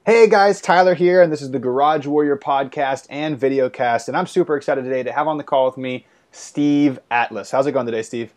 Hey guys, Tyler here, and this is the Garage Warrior podcast and videocast, and I'm super excited today to have on the call with me Steve Atlas. How's it going today, Steve?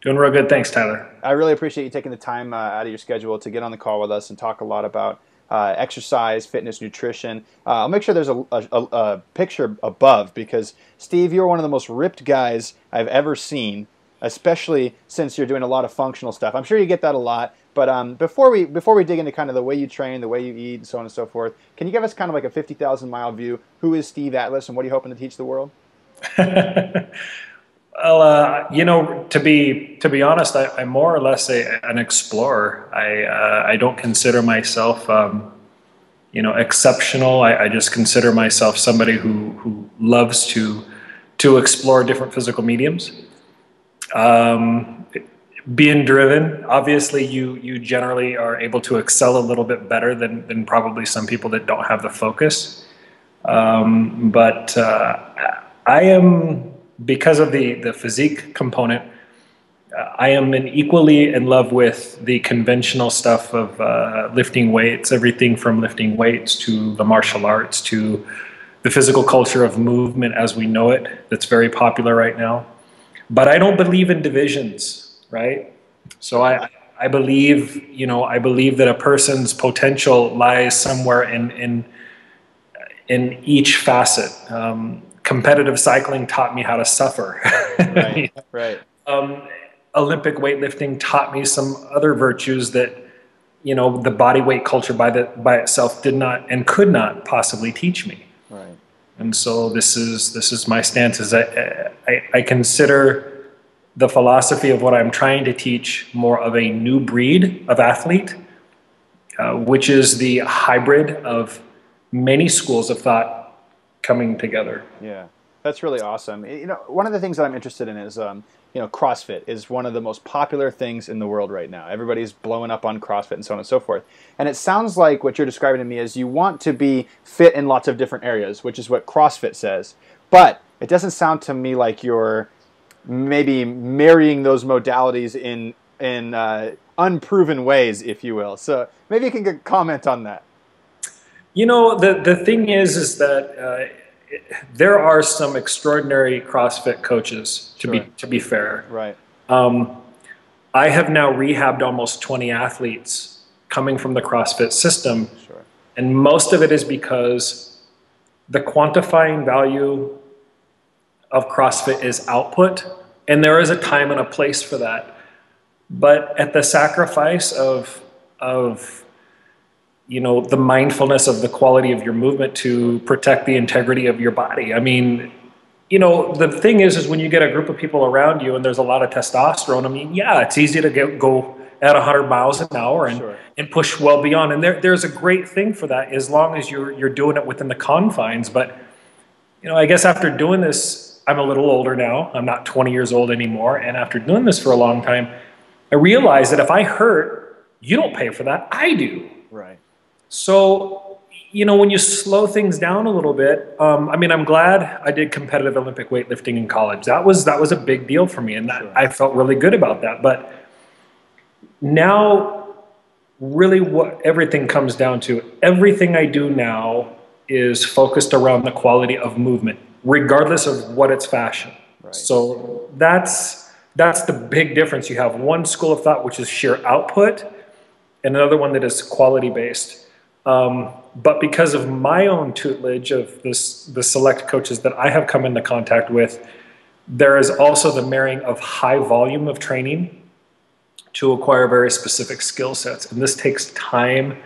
Doing real good. Thanks, Tyler. I really appreciate you taking the time out of your schedule to get on the call with us and talk a lot about exercise, fitness, nutrition. I'll make sure there's a picture above because, Steve, you're one of the most ripped guys I've ever seen, especially since you're doing a lot of functional stuff. I'm sure you get that a lot. But before we dig into kind of the way you train, the way you eat, and so on and so forth, can you give us kind of like a 50,000-mile view? Who is Steve Atlas, and what are you hoping to teach the world? Well, to be honest, I'm more or less an explorer. I don't consider myself, exceptional. I just consider myself somebody who loves to explore different physical mediums. Being driven, obviously, you generally are able to excel a little bit better than probably some people that don't have the focus. But I am, because of the physique component, I am equally in love with the conventional stuff of lifting weights, everything from lifting weights to the martial arts to the physical culture of movement as we know it, that's very popular right now. But I don't believe in divisions. Right. So I believe, I believe that a person's potential lies somewhere in each facet. Competitive cycling taught me how to suffer. Right, right. Olympic weightlifting taught me some other virtues that, the body weight culture by itself did not and could not possibly teach me. Right. And so this is my stance. Is I consider the philosophy of what I'm trying to teach more of a new breed of athlete, which is the hybrid of many schools of thought coming together. Yeah, that's really awesome. One of the things that I'm interested in is, CrossFit is one of the most popular things in the world right now. Everybody's blowing up on CrossFit and so on and so forth. And it sounds like what you're describing to me is you want to be fit in lots of different areas, which is what CrossFit says. But it doesn't sound to me like you're maybe marrying those modalities in unproven ways, if you will. So maybe you can comment on that. The thing is that there are some extraordinary CrossFit coaches, Sure. to be fair. Right. I have now rehabbed almost 20 athletes coming from the CrossFit system. Sure. And most of it is because the quantifying value of CrossFit is output, and there is a time and a place for that. But at the sacrifice of the mindfulness of the quality of your movement to protect the integrity of your body. I mean, the thing is when you get a group of people around you and there's a lot of testosterone, I mean, yeah, it's easy to go at 100 miles an hour and, Sure. and push well beyond. And there's a great thing for that as long as you're doing it within the confines. But, I guess after doing this, I'm a little older now. I'm not 20 years old anymore. And after doing this for a long time, I realized that if I hurt, you don't pay for that. I do. Right. So, when you slow things down a little bit, I'm glad I did competitive Olympic weightlifting in college. That was a big deal for me. And Sure. I felt really good about that. But now, really what everything comes down to, everything I do now is focused around the quality of movement, regardless of what its fashion. Right. So that's the big difference. You have one school of thought, which is sheer output, and another one that is quality based. But because of my own tutelage of the select coaches that I have come into contact with, there is also the marrying of high volume of training to acquire very specific skill sets. And this takes time,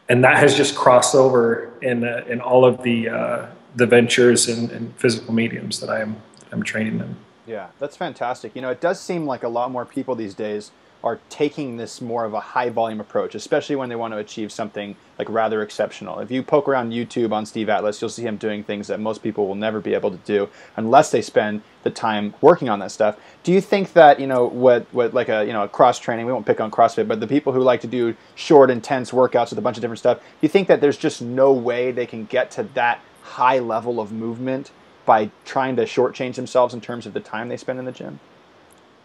and that has just crossed over in all of the ventures and physical mediums that I'm training in. Yeah, that's fantastic. It does seem like a lot more people these days are taking this more of a high volume approach, especially when they want to achieve something like rather exceptional. If you poke around YouTube on Steve Atlas, you'll see him doing things that most people will never be able to do unless they spend the time working on that stuff. Do you think that, what like a cross training, we won't pick on CrossFit, but the people who like to do short, intense workouts with a bunch of different stuff, do you think that there's just no way they can get to that high level of movement by trying to shortchange themselves in terms of the time they spend in the gym?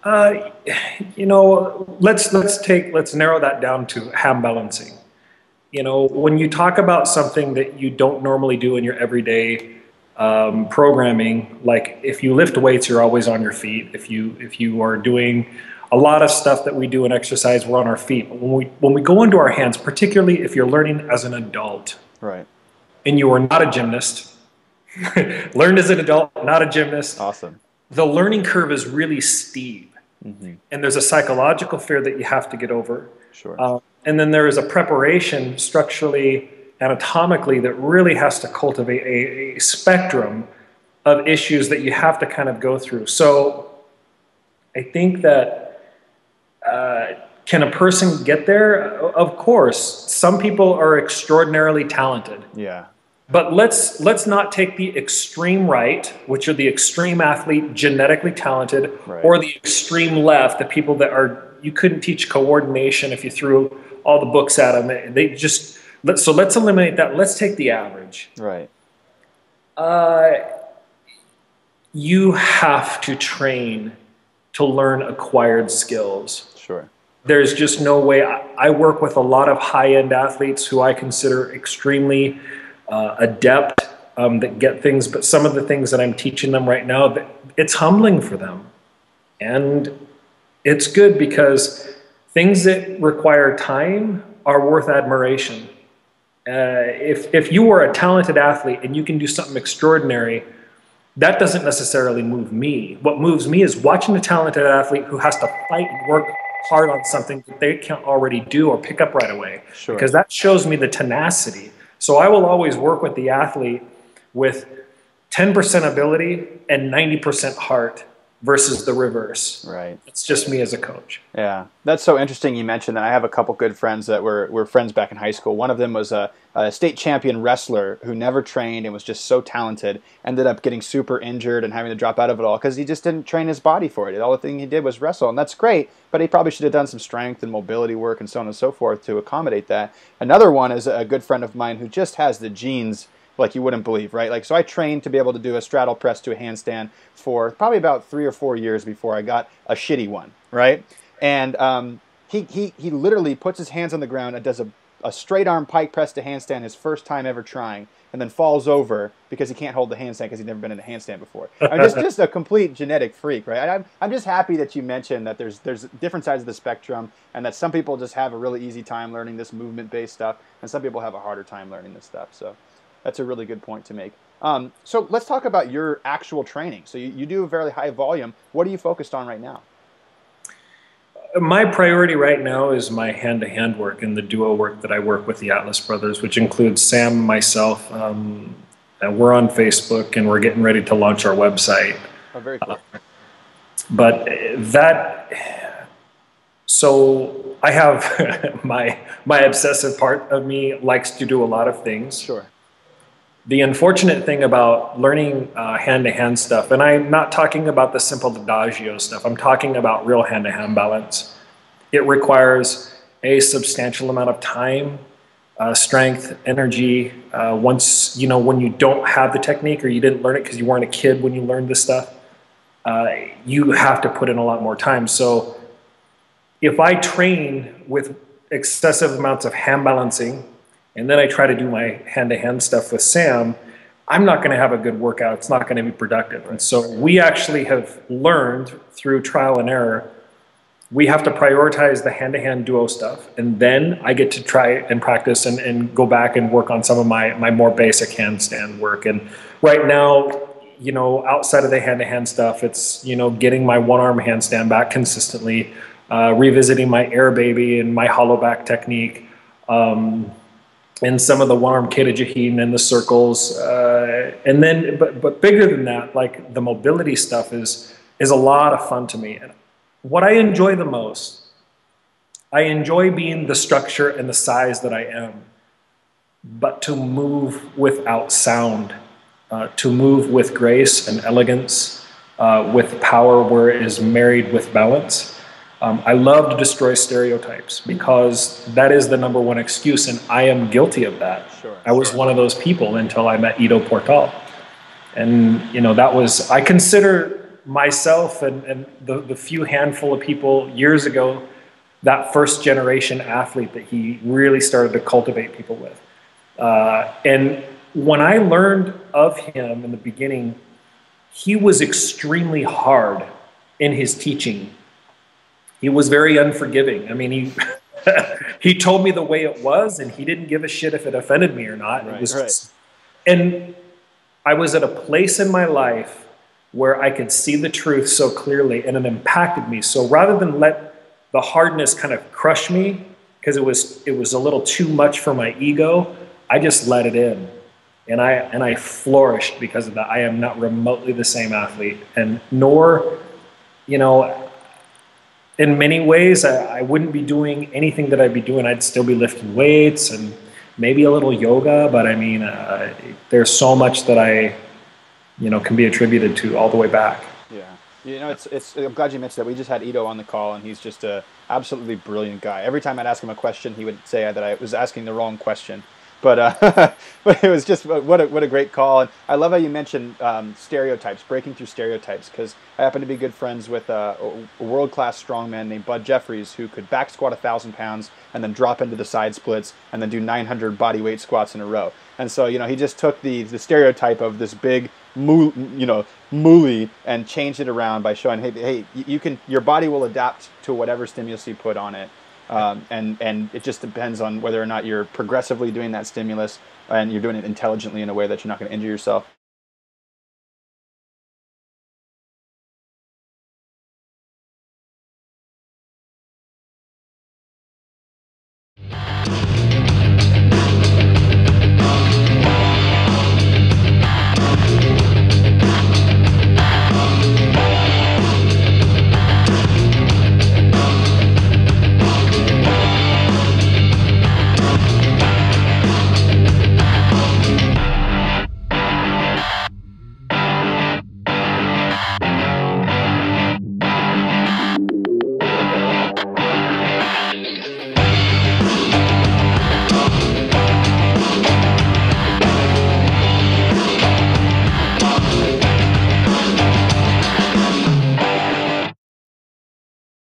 Let's narrow that down to ham balancing. you know, when you talk about something that you don't normally do in your everyday programming, like if you lift weights, you're always on your feet. If you are doing a lot of stuff that we do in exercise, we're on our feet. But when we go into our hands, particularly if you're learning as an adult, Right. and you are not a gymnast, learned as an adult, not a gymnast, Awesome. the learning curve is really steep. Mm-hmm. And there's a psychological fear that you have to get over. Sure. And then there is a preparation structurally, anatomically, that really has to cultivate a spectrum of issues that you have to kind of go through. So I think that can a person get there? Of course. Some people are extraordinarily talented. Yeah. But let's not take the extreme right, which are the extreme athlete, genetically talented, Right. or the extreme left, the people that are, you couldn't teach coordination if you threw all the books at them. They just, so let's eliminate that. Let's take the average. Right. You have to train to learn acquired skills. Sure. There's just no way. I work with a lot of high-end athletes who I consider extremely adept, that get things, but some of the things that I'm teaching them right now, it's humbling for them. And it's good because things that require time are worth admiration. If you are a talented athlete and you can do something extraordinary, that doesn't necessarily move me. What moves me is watching a talented athlete who has to fight and work hard on something that they can't already do or pick up right away. Sure. Because that shows me the tenacity. So I will always work with the athlete with 10% ability and 90% heart versus the reverse. Right. It's just me as a coach. Yeah, that's so interesting you mentioned that. I have a couple good friends that were friends back in high school. One of them was a state champion wrestler who never trained and was just so talented, ended up getting super injured and having to drop out of it all because he just didn't train his body for it. All the thing he did was wrestle, and that's great, but he probably should have done some strength and mobility work and so on and so forth to accommodate that. Another one is a good friend of mine who just has the genes like you wouldn't believe, right? Like, so I trained to be able to do a straddle press to a handstand for probably about 3 or 4 years before I got a shitty one, right? And he literally puts his hands on the ground and does a straight arm pike press to handstand his first time ever trying, and then falls over because he can't hold the handstand because he's never been in a handstand before. I mean, just a complete genetic freak, right? I'm just happy that you mentioned that there's different sides of the spectrum, and that some people just have a really easy time learning this movement-based stuff, and some people have a harder time learning this stuff. So that's a really good point to make. So let's talk about your actual training. So you do a very high volume. What are you focused on right now? My priority right now is my hand-to-hand work and the duo work that I work with the Atlas brothers, which includes Sam and myself. And we're on Facebook, and we're getting ready to launch our website. Oh, very cool. But so I have my obsessive part of me likes to do a lot of things. Sure. The unfortunate thing about learning hand-to-hand stuff, and I'm not talking about the simple adagio stuff, I'm talking about real hand-to-hand balance. It requires a substantial amount of time, strength, energy. Once, you know, when you don't have the technique or you didn't learn it because you weren't a kid when you learned this stuff, you have to put in a lot more time. So if I train with excessive amounts of hand balancing, and then I try to do my hand-to-hand stuff with Sam, I'm not going to have a good workout. It's not going to be productive. And so we actually have learned through trial and error, we have to prioritize the hand-to-hand duo stuff. And then I get to try and practice and go back and work on some of my more basic handstand work. And right now, you know, outside of the hand-to-hand stuff, it's, you know, getting my one-arm handstand back consistently, revisiting my air baby and my hollow back technique, and some of the one-arm Kata and the circles, and then, but bigger than that, like the mobility stuff is a lot of fun to me. And what I enjoy the most, I enjoy being the structure and the size that I am, but to move without sound, to move with grace and elegance, with power where it is married with balance. I love to destroy stereotypes because that is the number one excuse, and I am guilty of that. Sure, I was one of those people until I met IDO Portal. And, you know, that was, I consider myself and the few handful of people years ago that first generation athlete that he really started to cultivate people with. And when I learned of him in the beginning, he was extremely hard in his teaching. He was very unforgiving. I mean, he he told me the way it was, and he didn't give a shit if it offended me or not. It Right, was right. just, and I was at a place in my life where I could see the truth so clearly, and it impacted me. So rather than let the hardness kind of crush me, because it was a little too much for my ego, I just let it in, and I flourished because of that. I am not remotely the same athlete, and nor, you know, in many ways, I wouldn't be doing anything that I'd be doing. I'd still be lifting weights and maybe a little yoga, but I mean, there's so much that I, can be attributed to all the way back. Yeah. I'm glad you mentioned that. We just had Ito on the call, and he's just a absolutely brilliant guy. Every time I'd ask him a question, he would say that I was asking the wrong question. But but it was just what a great call. And I love how you mentioned stereotypes, breaking through stereotypes, because I happen to be good friends with a world-class strongman named Bud Jeffries, who could back squat 1,000 pounds and then drop into the side splits and then do 900 body weight squats in a row. And so he just took the stereotype of this big moolie and changed it around by showing, hey, your body will adapt to whatever stimulus you put on it. And it just depends on whether or not you're progressively doing that stimulus and you're doing it intelligently in a way that you're not going to injure yourself.